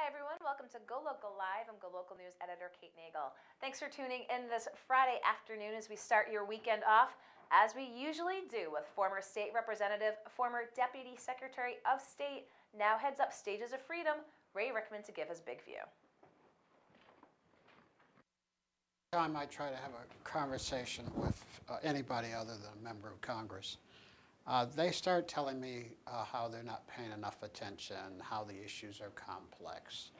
Hi everyone, welcome to GoLocal Live. I'm GoLocal News Editor Kate Nagel. Thanks for tuning in this Friday afternoon as we start your weekend off, as we usually do, with former state representative, former Deputy Secretary of State, now heads up Stages of Freedom, Ray Rickman, to give his big view. Time I try to have a conversation with anybody other than a member of Congress, they start telling me how they're not paying enough attention, how the issues are complex.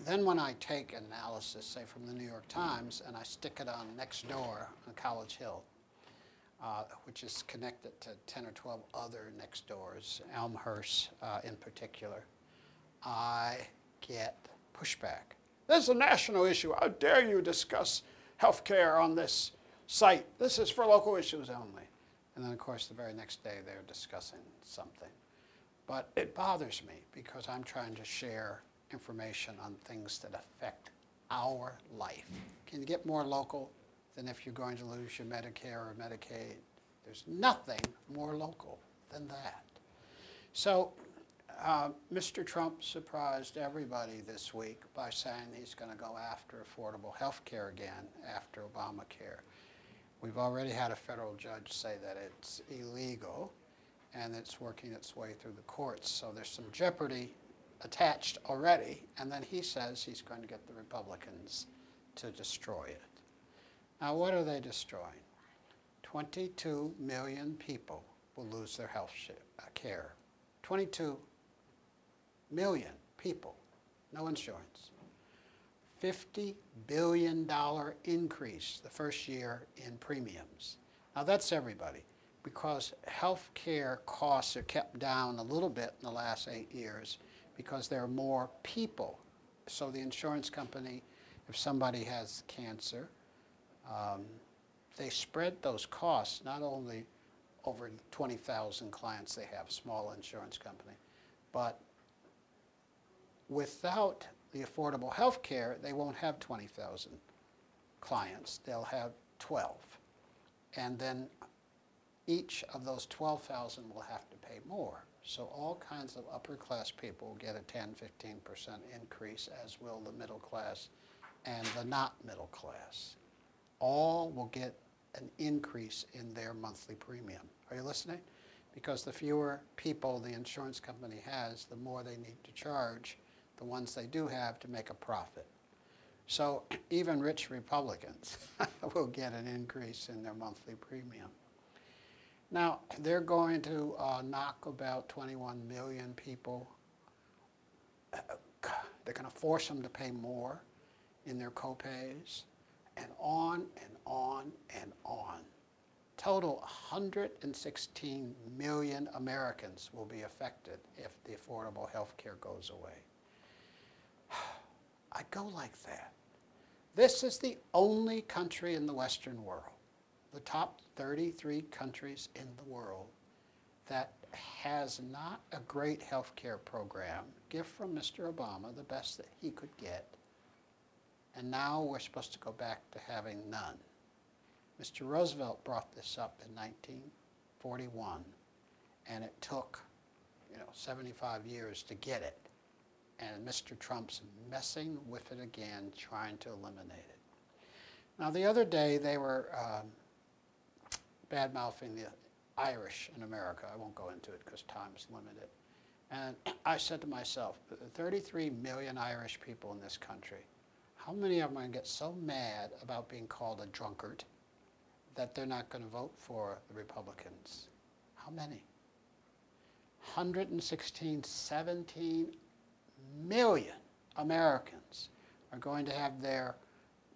Then when I take analysis, say from the New York Times, and I stick it on next door on College Hill, which is connected to 10 or 12 other next doors, Elmhurst in particular, I get pushback. This is a national issue. How dare you discuss health care on this site? This is for local issues only. And then, of course, the very next day they're discussing something. But it bothers me because I'm trying to share information on things that affect our life. Can you get more local than if you're going to lose your Medicare or Medicaid? There's nothing more local than that. So Mr. Trump surprised everybody this week by saying he's going to go after affordable health care again after Obamacare. We've already had a federal judge say that it's illegal, and it's working its way through the courts. So there's some jeopardy attached already, and then he says he's going to get the Republicans to destroy it. Now, what are they destroying? 22 million people will lose their health care. 22 million people, no insurance. $50 billion increase the first year in premiums. Now that's everybody, because health care costs are kept down a little bit in the last 8 years because there are more people. So the insurance company, if somebody has cancer, they spread those costs not only over 20,000 clients they have, small insurance company, but without the affordable health care, they won't have 20,000 clients. They'll have 12. And then each of those 12,000 will have to pay more. So all kinds of upper class people will get a 10, 15% increase, as will the middle class and the not middle class. All will get an increase in their monthly premium. Are you listening? Because the fewer people the insurance company has, the more they need to charge the ones they do have to make a profit. So even rich Republicans will get an increase in their monthly premium. Now, they're going to knock about 21 million people. They're going to force them to pay more in their copays, and on and on and on. Total 116 million Americans will be affected if the affordable health care goes away. I go like that. This is the only country in the Western world, the top 33 countries in the world, that has not a great health care program. Gift from Mr. Obama, the best that he could get. And now we're supposed to go back to having none. Mr. Roosevelt brought this up in 1941, and it took 75 years to get it. And Mr. Trump's messing with it again, trying to eliminate it. Now, the other day, they were bad-mouthing the Irish in America. I won't go into it because time's limited. And I said to myself, 33 million Irish people in this country, how many of them are going to get so mad about being called a drunkard that they're not going to vote for the Republicans? How many? 116, 17 million Americans are going to have their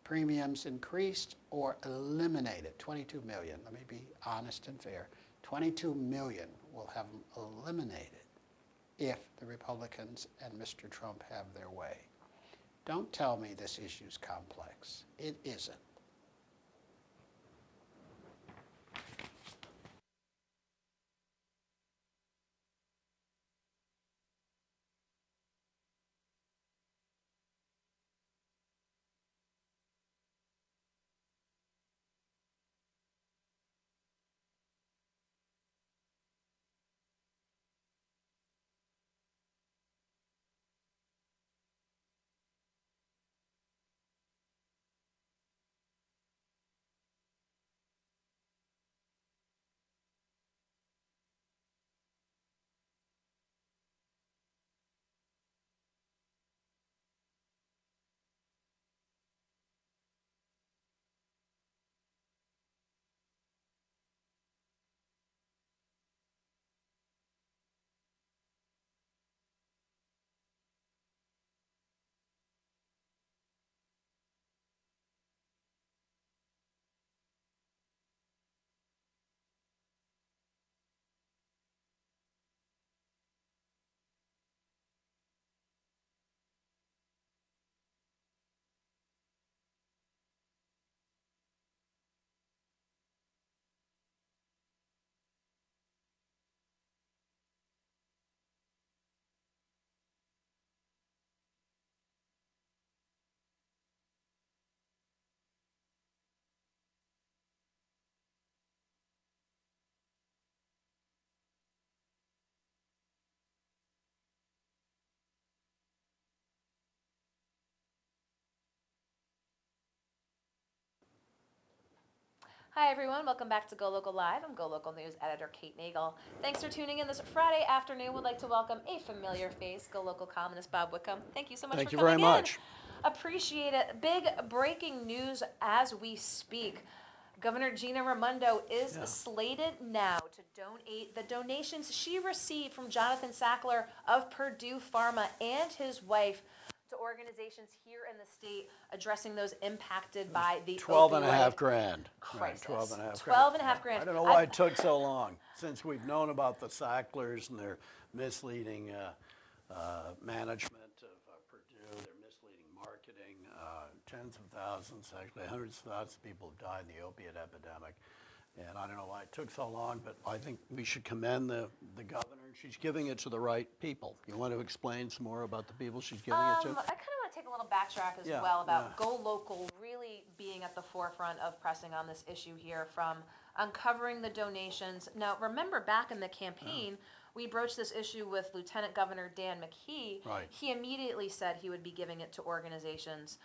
premiums increased or eliminated. 22 million, let me be honest and fair. 22 million will have them eliminated if the Republicans and Mr. Trump have their way. Don't tell me this issue's complex. It isn't. Hi everyone, welcome back to Go Local Live. I'm Go Local News editor Kate Nagel. Thanks for tuning in this Friday afternoon. We'd like to welcome a familiar face, Go Local columnist Bob Wickham. Thank you so much Thank for you coming very much. Appreciate it. Big breaking news as we speak. Governor Gina Raimondo is slated now to donate the donations she received from Jonathan Sackler of Purdue Pharma and his wife to organizations here in the state addressing those impacted by the 12 and a half opioid grand. crisis. Right, 12 and a half 12 and a half grand. I don't know why it took so long, since we've known about the Sacklers and their misleading management of Purdue, their misleading marketing. Tens of thousands, actually hundreds of thousands of people have died in the opiate epidemic. And I don't know why it took so long, but I think we should commend the governor. She's giving it to the right people. You want to explain some more about the people she's giving it to? I kind of want to take a little backtrack as well about Go Local really being at the forefront of pressing on this issue here, from uncovering the donations. Now, remember back in the campaign, we broached this issue with Lieutenant Governor Dan McKee. Right. He immediately said he would be giving it to organizations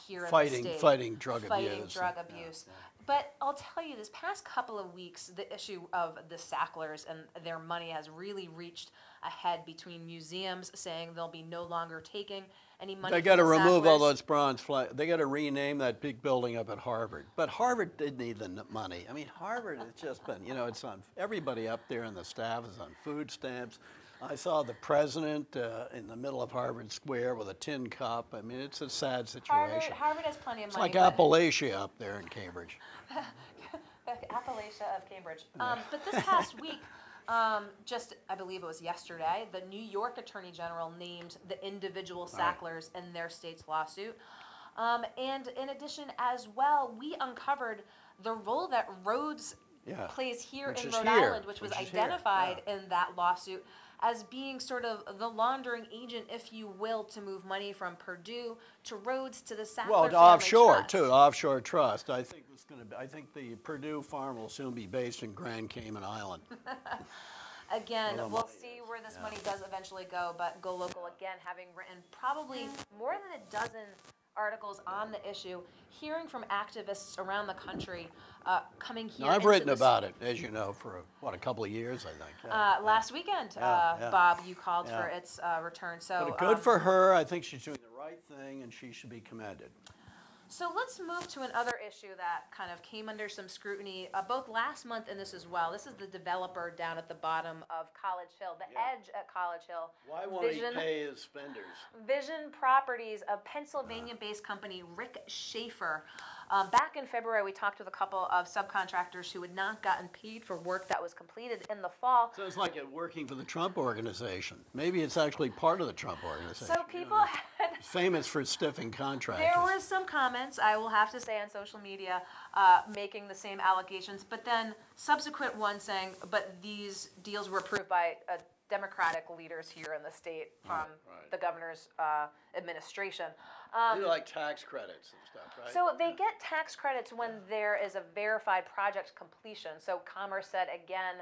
here in the state. Fighting drug abuse. But I'll tell you, this past couple of weeks, the issue of the Sacklers and their money has really reached a head between museums saying they'll be no longer taking any money. They got to from the remove all Sacklers. those bronze flags. They got to rename that big building up at Harvard. But Harvard did need the money. I mean, Harvard has just been, it's on, everybody up there in the staff is on food stamps. I saw the president in the middle of Harvard Square with a tin cup. I mean, it's a sad situation. Harvard has plenty of It's money. like Appalachia up there in Cambridge. Appalachia of Cambridge. But this past week, just I believe it was yesterday, the New York Attorney General named the individual Sacklers in their state's lawsuit. And in addition as well, we uncovered the role that Rhodes plays here in Rhode Island, which was identified in that lawsuit as being sort of the laundering agent, if you will, to move money from Purdue to Rhodes to the Sackler family offshore trust. too, offshore trust. I think it's going to be. I think the Purdue farm will soon be based in Grand Cayman Island. Again, we'll see where this money does eventually go, but Go Local, again, having written probably more than a dozen articles on the issue, hearing from activists around the country, coming here. I've written about it, as you know, for a couple of years, I think. Last weekend, Bob, you called for its return. So but good for her. I think she's doing the right thing, and she should be commended. So let's move to another issue that kind of came under some scrutiny both last month and this as well. This is the developer down at the bottom of College Hill, the edge at College Hill. Why won't he pay his spenders? Vision Properties, a Pennsylvania-based company, Rick Schaefer. Back in February, we talked with a couple of subcontractors who had not gotten paid for work that was completed in the fall. Sounds like it working for the Trump organization. Maybe it's actually part of the Trump organization. So people had... Famous for stiffing contractors. There was some comments, I will have to say, on social media making the same allegations, but then subsequent ones saying, but these deals were approved by Democratic leaders here in the state from the governor's administration. They're like tax credits and stuff, right? So they get tax credits when there is a verified project completion. So Commerce said, again,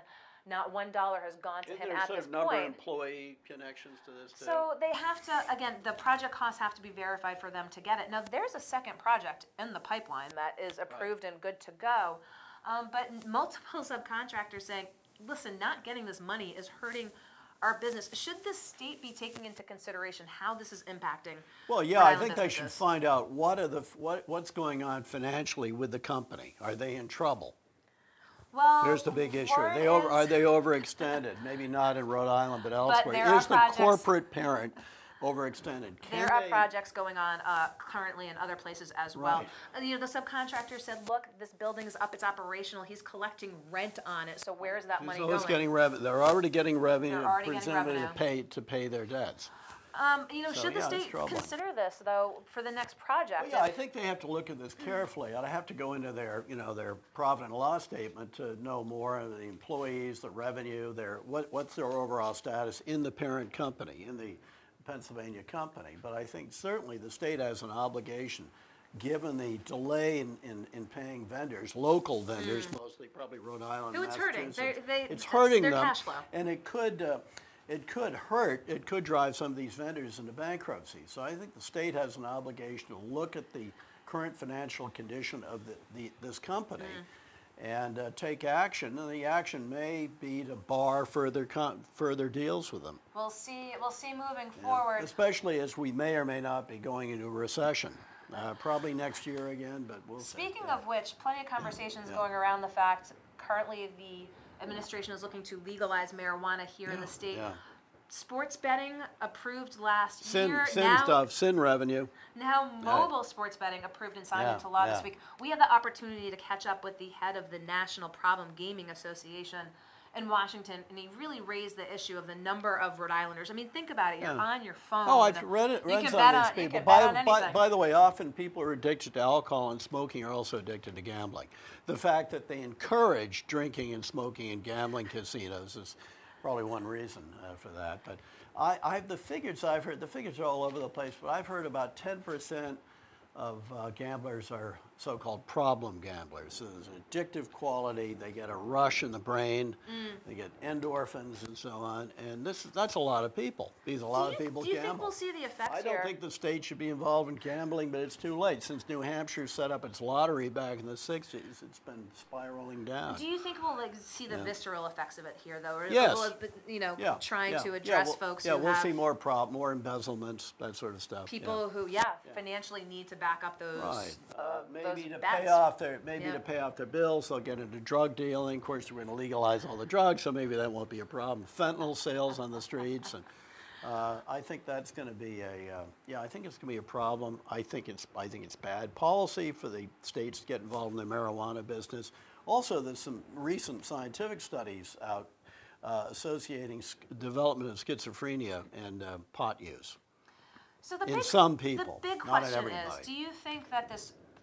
not $1 has gone to him at this point. Number of employee connections to this too? So they have to, again, the project costs have to be verified for them to get it. Now, there's a second project in the pipeline that is approved and good to go, but multiple subcontractors saying, listen, not getting this money is hurting our business. Should the state be taking into consideration how this is impacting? Well, yeah, I think they should find out what's going on financially with the company. Are they in trouble? Well, there's the big issue. Are they overextended? Maybe not in Rhode Island, but elsewhere. Is the corporate parent overextended? There are projects going on currently in other places as well. The subcontractor said, look, this building is up, it's operational, he's collecting rent on it, so where is that money going? Getting revenue. They're already getting revenue, presumably to pay their debts. Should the state consider this, though, for the next project? Well, yeah, I think they have to look at this carefully. I have to go into their profit and loss statement to know more of the employees, the revenue, what's their overall status in the parent company, in the Pennsylvania company. But I think certainly the state has an obligation, given the delay in paying vendors, local vendors, mostly probably Rhode Island, Massachusetts. It's hurting them, cash flow. And it could hurt, it could drive some of these vendors into bankruptcy. So I think the state has an obligation to look at the current financial condition of this company and take action. And the action may be to bar further deals with them. We'll see moving forward. Especially as we may or may not be going into a recession. Probably next year again, but we'll see. Speaking of which, plenty of conversations going around the fact currently the administration is looking to legalize marijuana here in the state. Sports betting approved last year. Sin revenue. Now mobile sports betting approved and signed into law this week. We had the opportunity to catch up with the head of the National Problem Gaming Association in Washington, and he really raised the issue of the number of Rhode Islanders. I mean, think about it. You're on your phone. Oh, I've read some of these people. By the way, often people who are addicted to alcohol and smoking are also addicted to gambling. The fact that they encourage drinking and smoking in gambling casinos is probably one reason for that. But the figures I've heard, the figures are all over the place, but I've heard about 10% of gamblers are so-called problem gamblers. So there's an addictive quality. They get a rush in the brain. They get endorphins and so on. And that's a lot of people. Do you think we'll see the effects here? I don't think the state should be involved in gambling, but it's too late. Since New Hampshire set up its lottery back in the 60s, it's been spiraling down. Do you think we'll see the visceral effects of it here, though? Or yes. Trying to address folks who have... Yeah, we'll see more embezzlements, that sort of stuff. People who, financially need to back up those maybe to bets. pay off their bills, they'll get into drug dealing. Of course, we're going to legalize all the drugs, so maybe that won't be a problem. Fentanyl sales on the streets, and I think that's going to be I think it's going to be a problem. I think it's bad policy for the states to get involved in the marijuana business. Also, there's some recent scientific studies out associating development of schizophrenia and pot use. So some people, the big not question in everybody. is, do you think that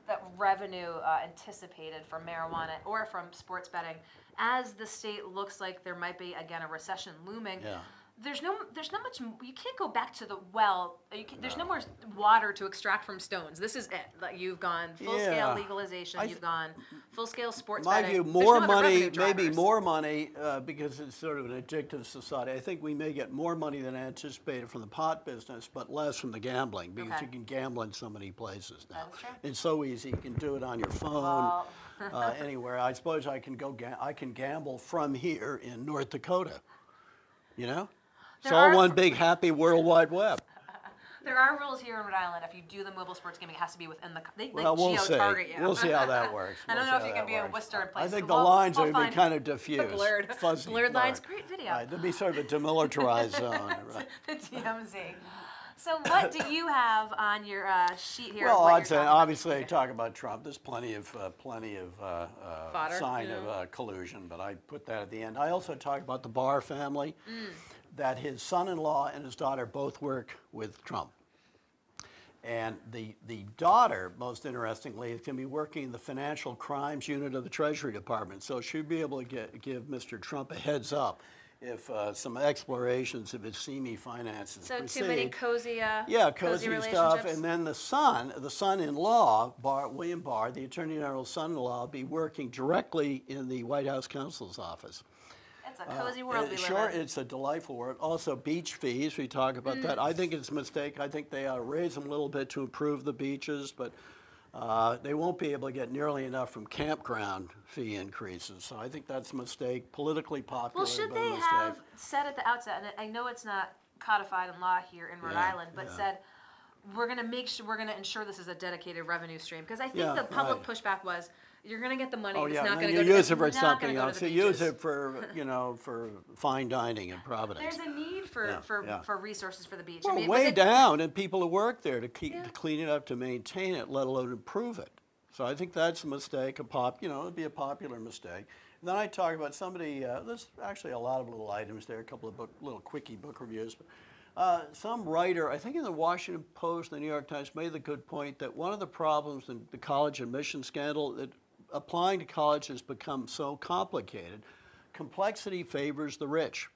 that revenue anticipated from marijuana or from sports betting, as the state looks like there might be again a recession looming, there's not much. You can't go back to the well. There's no more water to extract from stones. This is it. Like, you've gone full scale legalization. You've gone full scale sports betting. My view, more money, maybe more money, because it's sort of an addictive society. I think we may get more money than anticipated from the pot business, but less from the gambling, because you can gamble in so many places now. That's true. It's so easy. You can do it on your phone, anywhere. I suppose I can I can gamble from here in North Dakota. You know. It's all one big happy World Wide Web. There are rules here in Rhode Island. If you do the mobile sports gaming, it has to be within the. They we'll geo-target you. We'll see how that works. I don't know if you can be in Worcester and places. I think the lines are going to be kind of diffused, blurred, fuzzy. Blurred lines. Great video. Right, there'll be sort of a demilitarized zone. Right. The DMZ. So what do you have on your sheet here? Well, I'd say obviously I talk about Trump. There's plenty of sign of collusion, but I put that at the end. I also talk about the Barr family, that his son-in-law and his daughter both work with Trump. And the daughter, most interestingly, is going to be working in the financial crimes unit of the Treasury Department. So she'll be able to give Mr. Trump a heads up if some explorations of his seamy finances proceed. Too many cozy stuff. And then the son-in-law, William Barr, the Attorney General's son-in-law, will be working directly in the White House counsel's office. It's a cozy world we live in. Sure, it's a delightful world. Also, beach fees, we talk about that. I think it's a mistake. I think they ought to raise them a little bit to improve the beaches, but they won't be able to get nearly enough from campground fee increases. So I think that's a mistake, politically popular. Well, should they have said at the outset, and I know it's not codified in law here in Rhode Island, but said, we're going to ensure this is a dedicated revenue stream? Because I think the public pushback was, you're going to get the money. It's not going to go to the use it for something else. You use it for, for fine dining in Providence. There's a need for resources for the beach. Well, way down, and people who work there to clean it up, to maintain it, let alone improve it. So I think that's a mistake. It'd be a popular mistake. And then I talk about somebody. There's actually a lot of little items there. A couple of little quickie book reviews. Some writer, I think in the Washington Post, the New York Times, made the good point that one of the problems in the college admission scandal, that applying to college has become so complicated. Complexity favors the rich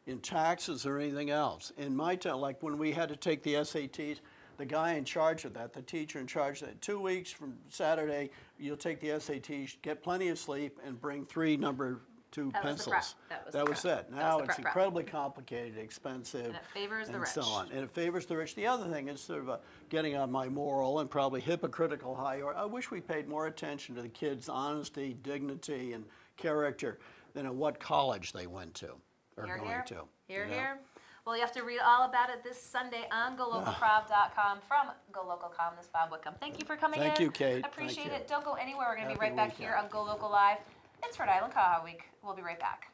in taxes or anything else. In my town, like when we had to take the SATs, the guy in charge of that, the teacher in charge of that, 2 weeks from Saturday, you'll take the SATs, get plenty of sleep, and bring 3 number two That was the pencils. prep. That was prep. it. Now That was the it's prep. incredibly complicated, expensive, And it favors the and rich. so on. And it favors the rich. The other thing is sort of getting on my moral and probably hypocritical high. I wish we paid more attention to the kids' honesty, dignity, and character than at what college they went to or Hear, going hear. to. Hear, you know? hear. Well, you have to read all about it this Sunday on GoLocalProv.com from GoLocal columnist Bob Wickham. Thank you for coming in. Thank you, Kate. Appreciate Thank you. it. Don't go anywhere. We're going to be Happy right back weekend. here on GoLocal Live. It's Rhode Island Kaha Week. We'll be right back.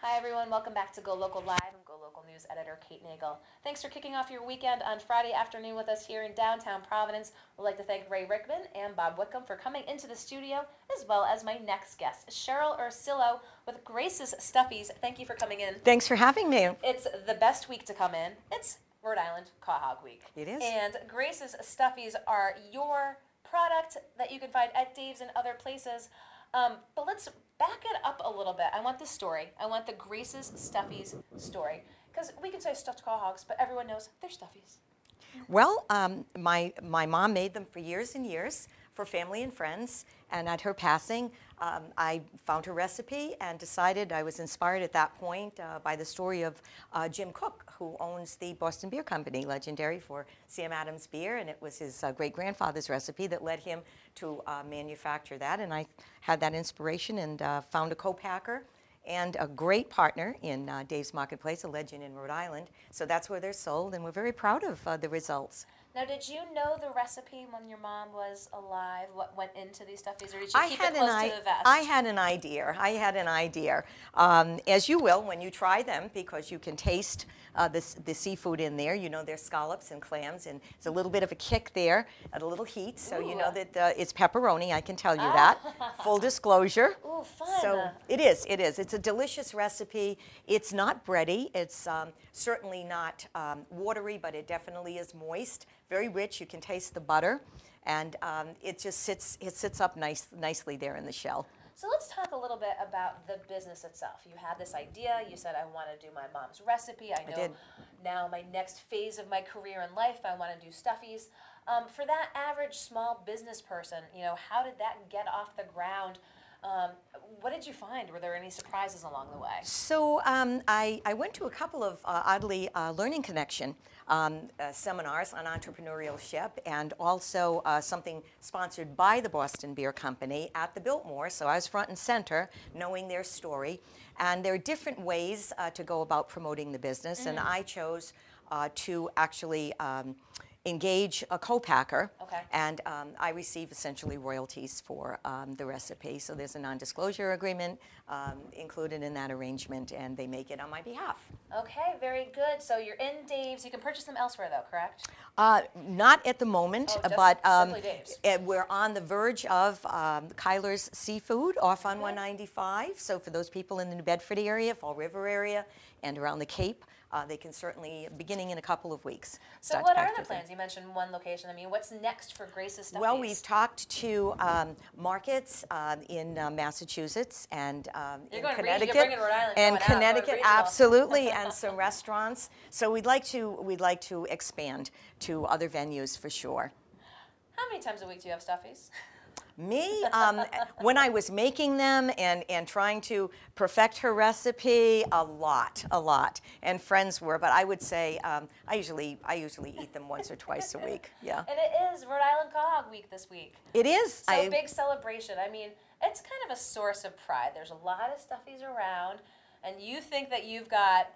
Hi, everyone. Welcome back to Go Local Live. I'm Go Local News editor Kate Nagel. Thanks for kicking off your weekend on Friday afternoon with us here in downtown Providence. We'd like to thank Ray Rickman and Bob Wickham for coming into the studio, as well as my next guest, Cheryl Ursillo with Grace's Stuffies. Thank you for coming in. Thanks for having me. It's the best week to come in. It's Rhode Island Quahog Week. It is. And Grace's Stuffies are your product that you can find at Dave's and other places. But let's back it up a little bit. I want the story. I want the Grace's Stuffies story. Because we can say stuffed quahogs, but everyone knows they're Stuffies. Well, my mom made them for years and years for family and friends, and at her passing, I found her recipe and decided I was inspired at that point by the story of Jim Cook, who owns the Boston Beer Company, legendary for Sam Adams beer, and it was his great-grandfather's recipe that led him to manufacture that, and I had that inspiration and found a co-packer and a great partner in Dave's Marketplace, a legend in Rhode Island. So that's where they're sold, and we're very proud of the results. Now, did you know the recipe when your mom was alive, what went into these Stuffies, or did you keep it close to the vest? I had an idea. As you will when you try them, because you can taste the seafood in there. You know there's scallops and clams, and it's a little bit of a kick there at a little heat. So you know that it's pepperoni, I can tell you that. Full disclosure. Ooh, fun. So it is. It's a delicious recipe. It's not bready. It's certainly not watery, but it definitely is moist. Very rich. You can taste the butter, and it just sits up nicely there in the shell. So let's talk a little bit about the business itself. You had this idea. You said, I want to do my mom's recipe. I know did. now my next phase of my career in life, I want to do Stuffies. For that average small business person, how did that get off the ground? What did you find? Were there any surprises along the way? So I went to a couple of oddly learning connection seminars on entrepreneurship, and also something sponsored by the Boston Beer Company at the Biltmore. So I was front and center, knowing their story. And there are different ways to go about promoting the business, and I chose to actually engage a co-packer, and I receive essentially royalties for the recipe. So there's a non-disclosure agreement included in that arrangement, and they make it on my behalf. Okay, very good. So you're in Dave's. You can purchase them elsewhere, though, correct? Not at the moment, just but simply Dave's. we're on the verge of Kyler's Seafood off on 195. So for those people in the New Bedford area, Fall River area, and around the Cape, they can certainly, beginning in a couple of weeks, So start what to are pack the their things. plans? You mentioned one location. I mean, what's next for Grace's Stuffies? Well, we've talked to markets in Massachusetts and in going Connecticut. you're bringing Rhode Island and going out, Connecticut, going regional. absolutely, and some restaurants. So we'd like to expand to other venues for sure. How many times a week do you have Stuffies? Me, when I was making them and trying to perfect her recipe, a lot. And friends were, but I would say I usually eat them once or twice a week. Yeah. And it is Rhode Island Cog Week this week. It is. So big celebration. I mean, it's kind of a source of pride. There's a lot of Stuffies around, and you think that you've got.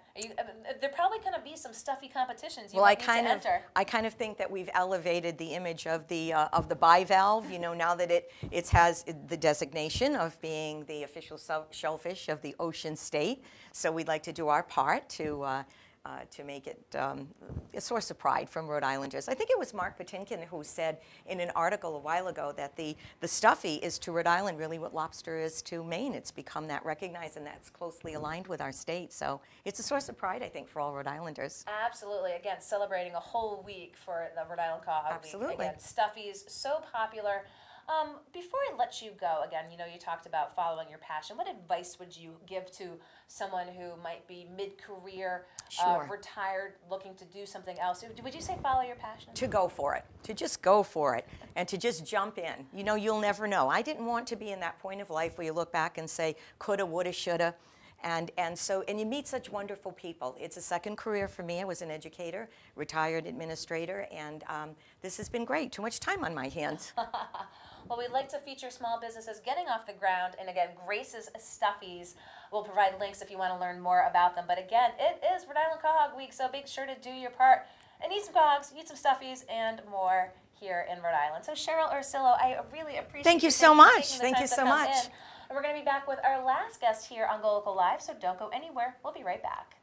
There probably going to be some stuffy competitions. You Well, might need to enter. I kind of think that we've elevated the image of the bivalve. You know, now that it has the designation of being the official shellfish of the ocean state. So we'd like to do our part to make it a source of pride from Rhode Islanders. I think it was Mark Patinkin who said in an article a while ago that the Stuffy is to Rhode Island really what lobster is to Maine. It's become that recognized, and that's closely aligned with our state. So it's a source of pride, I think, for all Rhode Islanders. Absolutely. Again, celebrating a whole week for the Rhode Island Cog Week. Absolutely. Again, Stuffies, so popular. Before I let you go, again, you know, you talked about following your passion. What advice would you give to someone who might be mid-career, Sure. retired, looking to do something else? Would you say follow your passion? To go for it, to just go for it, and to just jump in. You know, you'll never know. I didn't want to be in that point of life where you look back and say, coulda, woulda, shoulda. And you meet such wonderful people. It's a second career for me. I was an educator, retired administrator, and this has been great. Too much time on my hands. Well, we'd like to feature small businesses getting off the ground. And again, Grace's Stuffies will provide links if you want to learn more about them. But again, it is Rhode Island Cog Week, so make sure to do your part and eat some cogs, eat some Stuffies, and more here in Rhode Island. So Cheryl Ursillo, I really appreciate Thank you you so taking much. the Thank time you to so come much. in. And we're going to be back with our last guest here on GoLocal Live, so don't go anywhere. We'll be right back.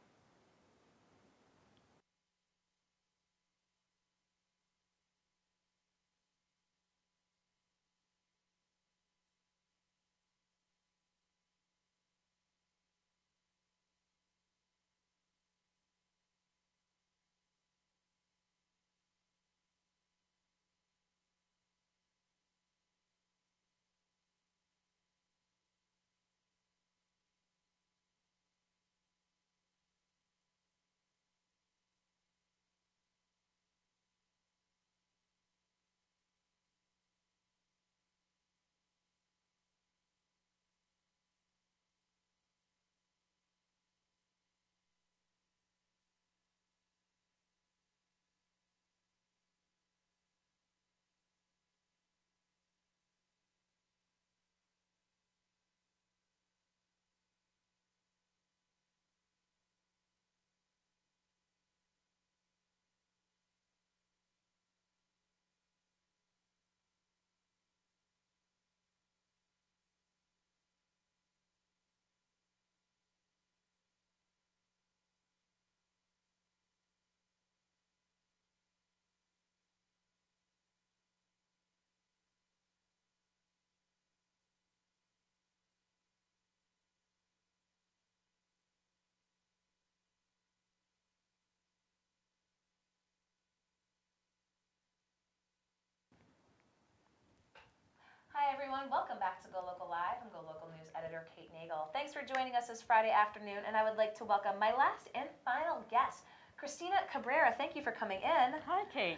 Hi everyone, welcome back to GoLocal Live. I'm GoLocal News Editor Kate Nagel. Thanks for joining us this Friday afternoon, and I would like to welcome my last and final guest, Christina Cabrera. Thank you for coming in. Hi, Kate.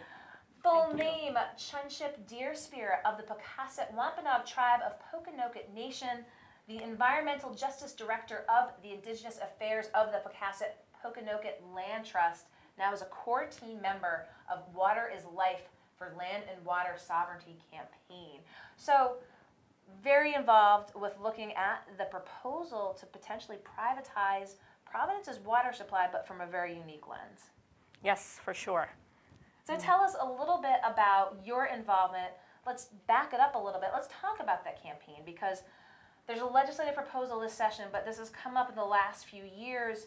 Full name, Chunship Deer Spirit of the Pocasset Wampanoag Tribe of Pokanoket Nation, the Environmental Justice Director of the Indigenous Affairs of the Pocasset Pokanoket Land Trust, now is a core team member of Water is Life for Land and Water Sovereignty campaign. So, very involved with looking at the proposal to potentially privatize Providence's water supply, but from a very unique lens. Yes, for sure. So tell us a little bit about your involvement. Let's back it up a little bit. Let's talk about that campaign, because there's a legislative proposal this session, but this has come up in the last few years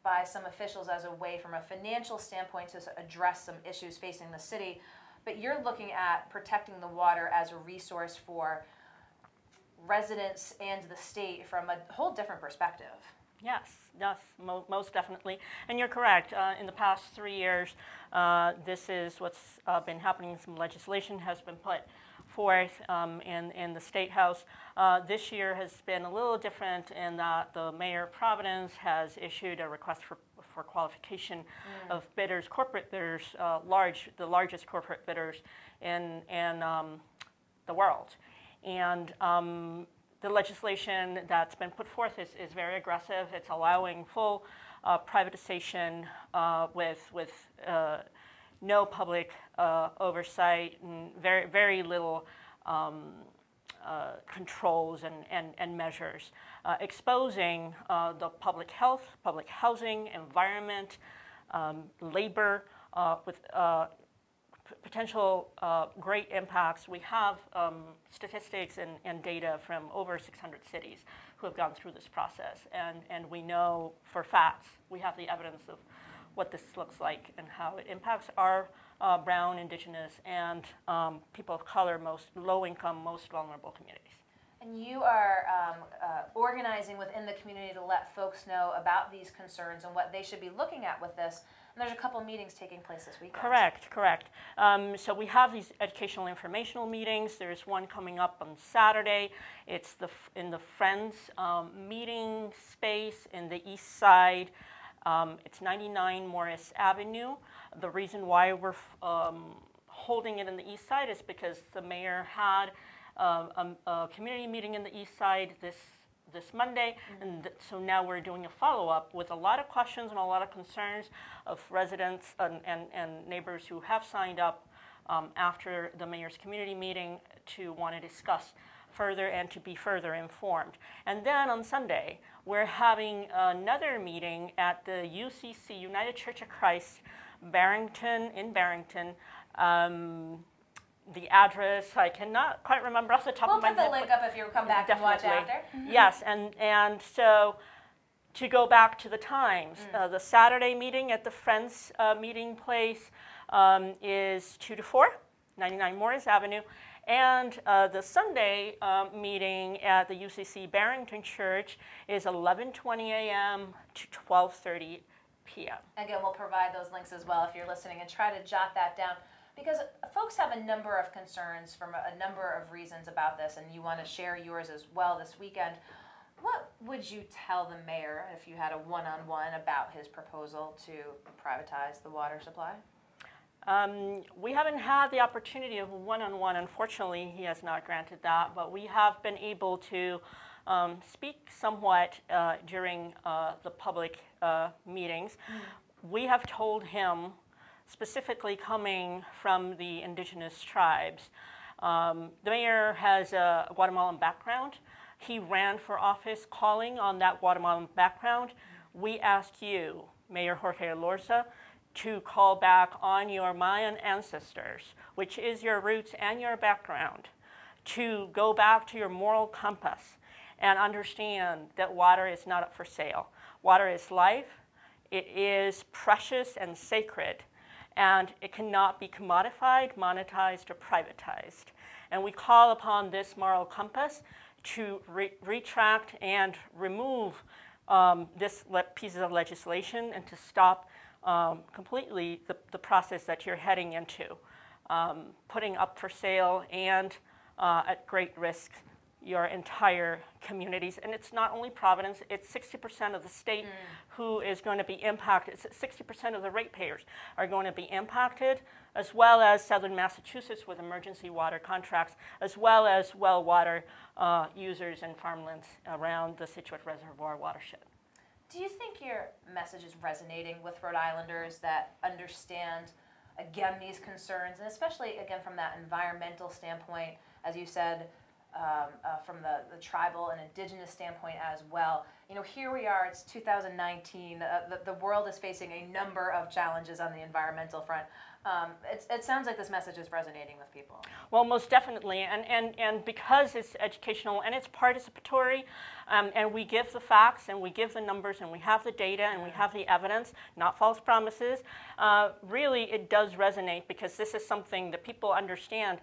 by some officials as a way from a financial standpoint to address some issues facing the city. But you're looking at protecting the water as a resource for residents and the state from a whole different perspective. Yes, most definitely. And you're correct. In the past 3 years, this is what's been happening. Some legislation has been put forth in the State House. This year has been a little different in that the Mayor of Providence has issued a request for qualification of bidders, corporate bidders, the largest corporate bidders in the world. And the legislation that's been put forth is very aggressive. It's allowing full privatization with no public oversight and very little controls and measures, exposing the public health, public housing, environment, labor with potential great impacts. We have statistics and data from over 600 cities who have gone through this process, and we know for facts, we have the evidence of what this looks like and how it impacts our brown, indigenous, and people of color, most low-income, most vulnerable communities. And you are organizing within the community to let folks know about these concerns and what they should be looking at with this. And there's a couple of meetings taking place this weekend. Correct. So we have these educational informational meetings. There's one coming up on Saturday. It's in the Friends meeting space in the East Side. It's 99 Morris Avenue. The reason why we're holding it in the East Side is because the mayor had a community meeting in the East Side this Monday, and so now we're doing a follow-up with a lot of questions and a lot of concerns of residents and neighbors who have signed up after the mayor's community meeting to want to discuss further and to be further informed. And then on Sunday, we're having another meeting at the UCC, United Church of Christ, Barrington. The address, I cannot quite remember off the top of my head. We'll put the link up if you come back and watch after. Yes, and so to go back to the times, the Saturday meeting at the Friends meeting place is 2 to 4, 99 Morris Avenue. And the Sunday meeting at the UCC Barrington Church is 11:20 a.m. to 12:30 p.m. Again, we'll provide those links as well if you're listening, and try to jot that down, because folks have a number of concerns from a number of reasons about this, and you want to share yours as well this weekend. What would you tell the mayor if you had a one-on-one about his proposal to privatize the water supply? We haven't had the opportunity of one-on-one. Unfortunately, he has not granted that, but we have been able to speak somewhat during the public meetings. We have told him, specifically coming from the indigenous tribes, the mayor has a Guatemalan background. He ran for office calling on that Guatemalan background. We ask you, Mayor Jorge Elorza, to call back on your Mayan ancestors, which is your roots and your background, to go back to your moral compass and understand that water is not up for sale. Water is life, it is precious and sacred, and it cannot be commodified, monetized, or privatized. And we call upon this moral compass to retract and remove this pieces of legislation and to stop completely the process that you're heading into, putting up for sale and at great risk your entire communities. And it's not only Providence, it's 60% of the state who is going to be impacted. 60% of the ratepayers are going to be impacted, as well as Southern Massachusetts with emergency water contracts, as well as well water users and farmlands around the Scituate Reservoir watershed. Do you think your message is resonating with Rhode Islanders that understand, again, these concerns, and especially, again, from that environmental standpoint, as you said, from the tribal and indigenous standpoint as well? You know, here we are, it's 2019, the world is facing a number of challenges on the environmental front. It sounds like this message is resonating with people. Well, most definitely, and because it's educational and it's participatory, and we give the facts and we give the numbers and we have the data and we have the evidence, not false promises, really it does resonate, because this is something that people understand.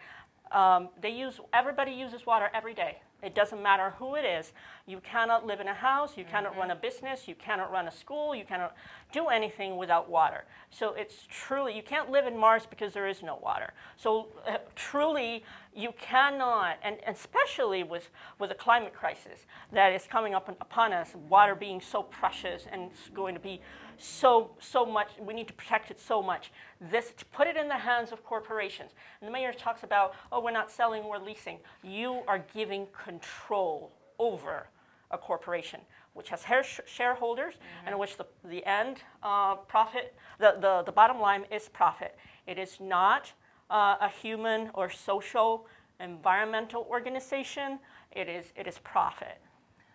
Everybody uses water every day. It doesn't matter who it is. You cannot live in a house, you cannot run a business, you cannot run a school, you cannot do anything without water. So it's truly, you can't live in Mars because there is no water. So truly, you cannot, and especially with a climate crisis that is coming up upon us, water being so precious and it's going to be so much, we need to protect it so much. This, to put it in the hands of corporations. And the mayor talks about, oh, we're not selling, we're leasing. You are giving control over a corporation, which has shareholders, and in which the end profit, the bottom line is profit. It is not a human or social environmental organization. It is profit.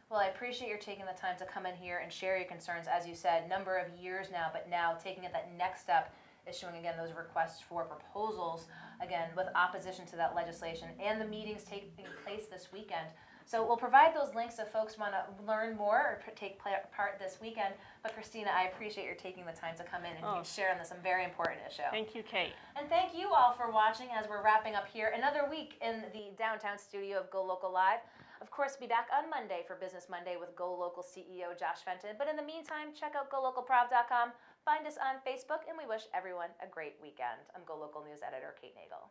Well, I appreciate your taking the time to come in here and share your concerns. As you said, number of years now, but now taking it that next step, issuing again those requests for proposals, again with opposition to that legislation, and the meetings taking place this weekend. So we'll provide those links if folks want to learn more or take part this weekend. But Christina, I appreciate your taking the time to come in and share on this very important issue. Thank you, Kate. And thank you all for watching as we're wrapping up here another week in the downtown studio of GoLocal Live. Of course, be back on Monday for Business Monday with GoLocal CEO Josh Fenton. But in the meantime, check out GoLocalProv.com, find us on Facebook, and we wish everyone a great weekend. I'm GoLocal News Editor Kate Nagel.